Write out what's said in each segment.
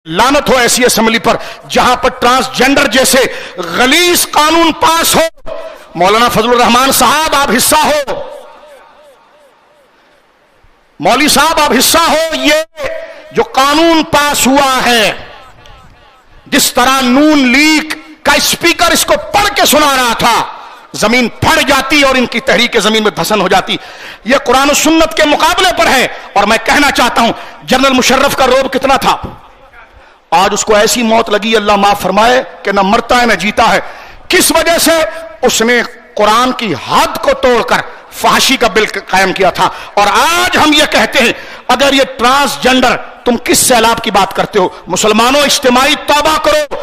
لعنت ہو ایسی اسمبلی پر جہاں پر ٹرانسجینڈر جیسے غلیظ قانون پاس ہو۔ مولانا فضل الرحمان صاحب آپ حصہ ہو، مولوی صاحب آپ حصہ ہو۔ یہ جو قانون پاس ہوا ہے، جس طرح نون لیگ کا اسپیکر اس کو پڑھ کے سنا رہا تھا، زمین پھٹ جاتی اور ان کی تحریک زمین میں دھسن ہو جاتی۔ یہ قرآن و سنت کے مقابلے پر ہے۔ اور میں کہنا چاہتا ہوں، جنرل مشرف کا روب کتنا تھا، آج اس کو ایسی موت لگی، اللہ معاف فرمائے، کہ نہ مرتا ہے نہ جیتا ہے۔ کس وجہ سے؟ اس نے قرآن کی حد کو توڑ کر فحاشی کا بل قائم کیا تھا۔ اور آج ہم یہ کہتے ہیں، اگر یہ ٹرانسجینڈر، تم کس سیلاب کی بات کرتے ہو؟ مسلمانوں اجتماعی توبہ کرو۔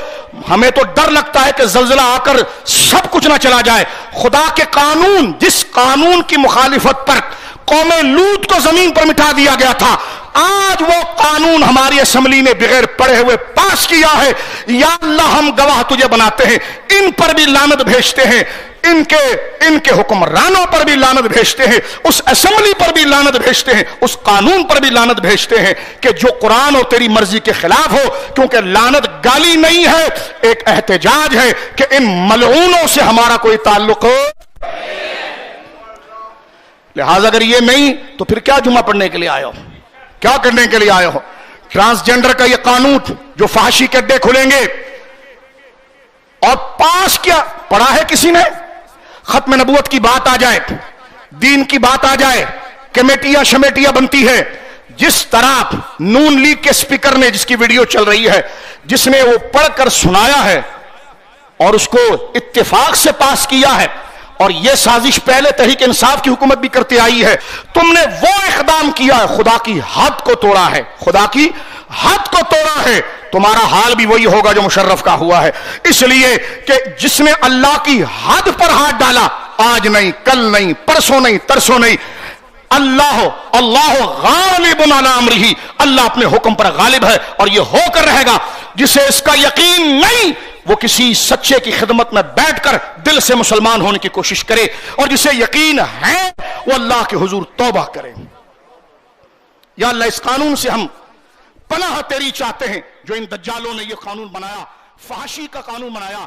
ہمیں تو ڈر لگتا ہے کہ زلزلہ آ کر سب کچھ نہ چلا جائے۔ خدا کے قانون، جس قانون کی مخالفت پر قوم لوط کو زمین پر مٹا دیا گیا تھا، آج وہ قانون ہماری اسمبلی نے بغیر پڑھے ہوئے پاس کیا ہے۔ یا اللہ، ہم گواہ تجھے بناتے ہیں، ان پر بھی لعنت بھیجتے ہیں، ان کے حکمرانوں پر بھی لعنت بھیجتے ہیں، اس اسمبلی پر بھی لعنت بھیجتے ہیں، اس قانون پر بھی لعنت بھیجتے ہیں کہ جو قرآن اور تیری مرضی کے خلاف ہو۔ کیونکہ لعنت گالی نہیں ہے، ایک احتجاج ہے کہ ان ملعونوں سے ہمارا کوئی تعلق ہو۔ لہذا اگر یہ نہیں تو پھر کیا جمعہ پڑھنے کے لیے آئے ہو؟ کیا کرنے کے لیے آئے ہو؟ ٹرانسجینڈر کا یہ قانون جو فحاشی کے اڈے کھلیں گے، اور پاس کیا پڑھا ہے کسی نے؟ ختم نبوت کی بات آ جائے، دین کی بات آ جائے، کمیٹیاں شمیٹیاں بنتی ہے۔ جس طرح نون لیگ کے سپیکر نے، جس کی ویڈیو چل رہی ہے، جس نے وہ پڑھ کر سنایا ہے اور اس کو اتفاق سے پاس کیا ہے، اور یہ سازش پہلے تحریک انصاف کی حکومت بھی کرتے آئی ہے، تم نے وہ اقدام کیا ہے، خدا کی حد کو توڑا ہے، خدا کی حد کو توڑا ہے، تمہارا حال بھی وہی ہوگا جو مشرف کا ہوا ہے۔ اس لیے کہ جس نے اللہ کی حد پر ہاتھ ڈالا، آج نہیں، کل نہیں، پرسوں نہیں، ترسوں نہیں، اللہ غالب علی امرہ، اللہ اپنے حکم پر غالب ہے اور یہ ہو کر رہے گا۔ جسے اس کا یقین نہیں، وہ کسی سچے کی خدمت میں بیٹھ کر دل سے مسلمان ہونے کی کوشش کرے، اور جسے یقین ہے وہ اللہ کے حضور توبہ کرے۔ یا اللہ، اس قانون سے ہم پناہ تیری چاہتے ہیں جو ان دجالوں نے یہ قانون بنایا، فحاشی کا قانون بنایا۔